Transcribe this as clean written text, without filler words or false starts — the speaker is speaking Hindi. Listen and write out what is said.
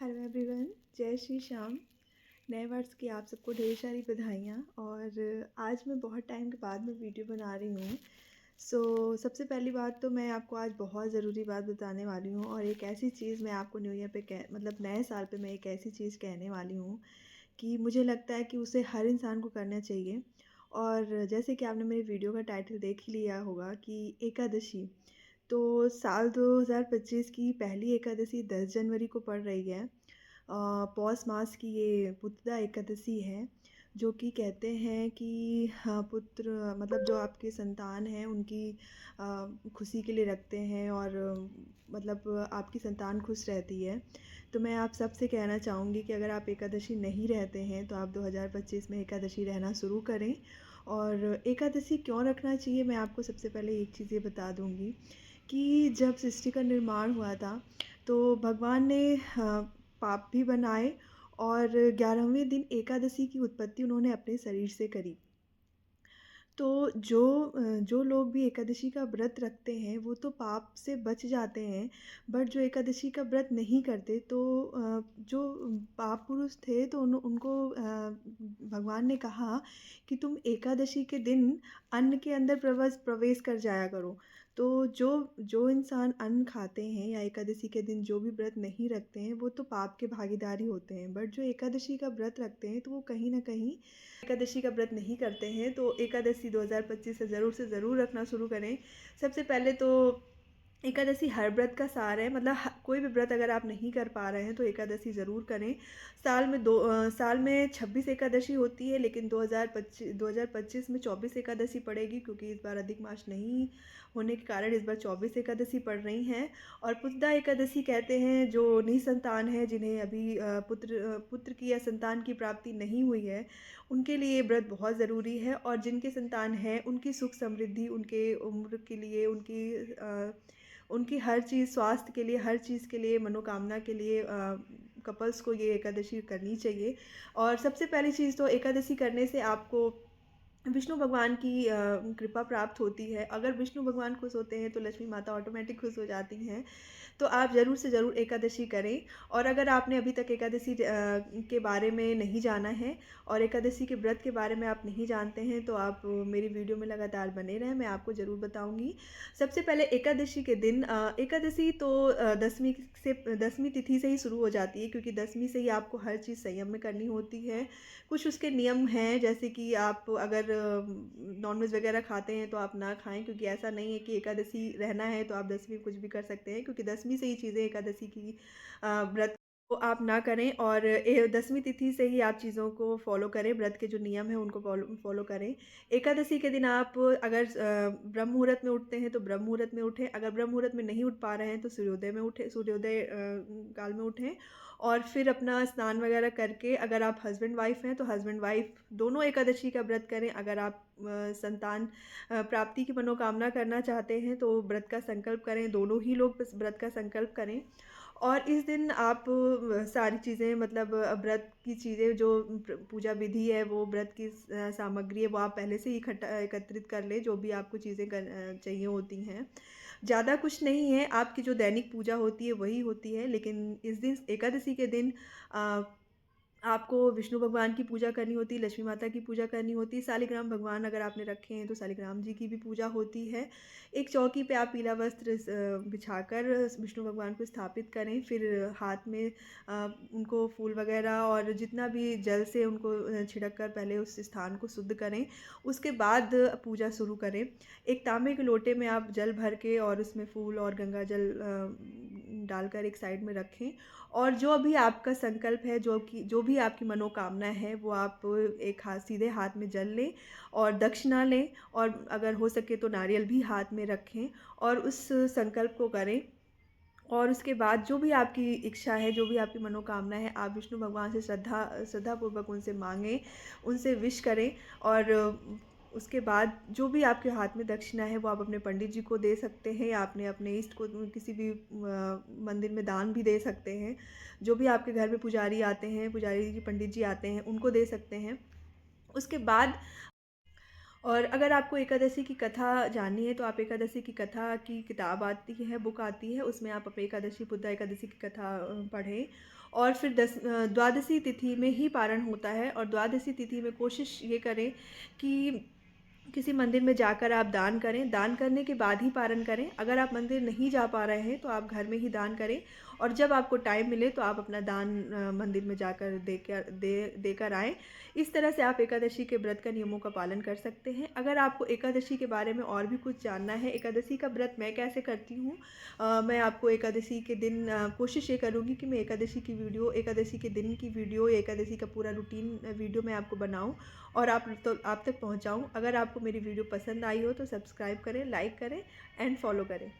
हेलो एवरीवन, जय श्री श्याम। नए वर्ष की आप सबको ढेर सारी बधाइयाँ। और आज मैं बहुत टाइम के बाद में वीडियो बना रही हूँ। सबसे पहली बात तो मैं आपको आज बहुत ज़रूरी बात बताने वाली हूँ, और एक ऐसी चीज़ मैं आपको न्यू ईयर पे मतलब नए साल पे मैं एक ऐसी चीज़ कहने वाली हूँ कि मुझे लगता है कि उसे हर इंसान को करना चाहिए। और जैसे कि आपने मेरी वीडियो का टाइटल देख ही लिया होगा कि एकादशी। तो साल 2025 की पहली एकादशी 10 जनवरी को पड़ रही है। पौष मास की ये पुत्रदा एकादशी है, जो कि कहते हैं कि हाँ, पुत्र मतलब जो आपके संतान हैं उनकी खुशी के लिए रखते हैं, और मतलब आपकी संतान खुश रहती है। तो मैं आप सबसे कहना चाहूँगी कि अगर आप एकादशी नहीं रहते हैं तो आप 2025 में एकादशी रहना शुरू करें। और एकादशी क्यों रखना चाहिए, मैं आपको सबसे पहले एक चीज़ ये बता दूँगी कि जब सृष्टि का निर्माण हुआ था तो भगवान ने पाप भी बनाए, और 11वें दिन एकादशी की उत्पत्ति उन्होंने अपने शरीर से करी। तो जो लोग भी एकादशी का व्रत रखते हैं वो तो पाप से बच जाते हैं। बट जो एकादशी का व्रत नहीं करते तो जो पाप पुरुष थे तो उनको भगवान ने कहा कि तुम एकादशी के दिन अन्न के अंदर प्रवेश प्रवेश कर जाया करो। तो जो जो इंसान अन्न खाते हैं या एकादशी के दिन जो भी व्रत नहीं रखते हैं वो तो पाप के भागीदारी होते हैं। बट जो एकादशी का व्रत रखते हैं तो वो कहीं ना कहीं एकादशी का व्रत नहीं करते हैं। तो एकादशी 2025 से ज़रूर रखना शुरू करें। सबसे पहले तो एकादशी हर व्रत का सार है, मतलब कोई भी व्रत अगर आप नहीं कर पा रहे हैं तो एकादशी ज़रूर करें। साल में 26 एकादशी होती है, लेकिन 2025 में 24 एकादशी पड़ेगी, क्योंकि इस बार अधिक मास नहीं होने के कारण इस बार 24 एकादशी पड़ रही हैं। और पुत्रदा एकादशी कहते हैं जो निसंतान है, जिन्हें अभी पुत्र की या संतान की प्राप्ति नहीं हुई है, उनके लिए ये व्रत बहुत ज़रूरी है। और जिनके संतान हैं उनकी सुख समृद्धि, उनके उम्र के लिए, उनकी हर चीज़, स्वास्थ्य के लिए, हर चीज़ के लिए, मनोकामना के लिए कपल्स को ये एकादशी करनी चाहिए। और सबसे पहली चीज़ तो एकादशी करने से आपको विष्णु भगवान की कृपा प्राप्त होती है। अगर विष्णु भगवान खुश होते हैं तो लक्ष्मी माता ऑटोमेटिक खुश हो जाती हैं। तो आप ज़रूर से ज़रूर एकादशी करें। और अगर आपने अभी तक एकादशी के बारे में नहीं जाना है और एकादशी के व्रत के बारे में आप नहीं जानते हैं तो आप मेरी वीडियो में लगातार बने रहें, मैं आपको ज़रूर बताऊंगी। सबसे पहले एकादशी के दिन, एकादशी तो दसवीं तिथि से ही शुरू हो जाती है, क्योंकि दसवीं से ही आपको हर चीज़ संयम में करनी होती है। कुछ उसके नियम हैं, जैसे कि आप अगर नॉनवेज वगैरह खाते हैं तो आप ना खाएं, क्योंकि ऐसा नहीं है कि एकादशी रहना है तो आप 10वीं कुछ भी कर सकते हैं, क्योंकि 10वीं से ही चीज़ें एकादशी की व्रत को आप ना करें। और 10वीं तिथि से ही आप चीज़ों को फॉलो करें, व्रत के जो नियम हैं उनको फॉलो करें। एकादशी के दिन आप अगर ब्रह्म मुहूर्त में उठते हैं तो ब्रह्म मुहूर्त में उठें, अगर ब्रह्म मुहूर्त में नहीं उठ पा रहे हैं तो सूर्योदय में उठें, सूर्योदय काल में उठें। और फिर अपना स्नान वगैरह करके, अगर आप हस्बैंड वाइफ हैं तो हस्बैंड वाइफ दोनों एकादशी का व्रत करें। अगर आप संतान प्राप्ति की मनोकामना करना चाहते हैं तो व्रत का संकल्प करें, दोनों ही लोग व्रत का संकल्प करें। और इस दिन आप सारी चीज़ें, मतलब व्रत की चीज़ें, जो पूजा विधि है, वो व्रत की सामग्री है, वो आप पहले से ही इकट्ठा एकत्रित कर लें, जो भी आपको चीज़ें चाहिए होती हैं। ज़्यादा कुछ नहीं है, आपकी जो दैनिक पूजा होती है वही होती है, लेकिन इस दिन एकादशी के दिन अ, आपको विष्णु भगवान की पूजा करनी होती है, लक्ष्मी माता की पूजा करनी होती है, शालिग्राम भगवान अगर आपने रखे हैं तो शालिग्राम जी की भी पूजा होती है। एक चौकी पे आप पीला वस्त्र बिछाकर विष्णु भगवान को स्थापित करें, फिर हाथ में उनको फूल वगैरह और जितना भी जल से उनको छिड़क कर पहले उस स्थान को शुद्ध करें। उसके बाद पूजा शुरू करें। एक तांबे के लोटे में आप जल भर के और उसमें फूल और गंगा जल डालकर एक साइड में रखें। और जो भी आपका संकल्प है, जो भी आपकी मनोकामना है, वो आप एक हाथ, सीधे हाथ में जल लें और दक्षिणा लें, और अगर हो सके तो नारियल भी हाथ में रखें और उस संकल्प को करें। और उसके बाद जो भी आपकी इच्छा है, जो भी आपकी मनोकामना है, आप विष्णु भगवान से श्रद्धापूर्वक उनसे मांगें, उनसे विश करें। और उसके बाद जो भी आपके हाथ में दक्षिणा है वो आप अपने पंडित जी को दे सकते हैं, या आपने अपने इष्ट को किसी भी मंदिर में दान भी दे सकते हैं। जो भी आपके घर में पुजारी आते हैं, पुजारी जी, पंडित जी आते हैं, उनको दे सकते हैं। उसके बाद और अगर आपको एकादशी की कथा जाननी है तो आप एकादशी की कथा की किताब आती है, बुक आती है, उसमें आप एकादशी बुद्धा एकादशी की कथा पढ़ें। और फिर द्वादशी तिथि में ही पारण होता है, और द्वादशी तिथि में कोशिश ये करें कि किसी मंदिर में जाकर आप दान करें, दान करने के बाद ही पारण करें। अगर आप मंदिर नहीं जा पा रहे हैं तो आप घर में ही दान करें, और जब आपको टाइम मिले तो आप अपना दान मंदिर में जाकर देकर आएँ। इस तरह से आप एकादशी के व्रत का नियमों का पालन कर सकते हैं। अगर आपको एकादशी के बारे में और भी कुछ जानना है, एकादशी का व्रत मैं कैसे करती हूँ, मैं आपको एकादशी के दिन कोशिश ये करूँगी कि मैं एकादशी की वीडियो, एकादशी के दिन की वीडियो, एकादशी का पूरा रूटीन वीडियो मैं आपको बनाऊँ और आप तक पहुँचाऊँ। अगर आपको मेरी वीडियो पसंद आई हो तो सब्सक्राइब करें, लाइक करें एंड फॉलो करें।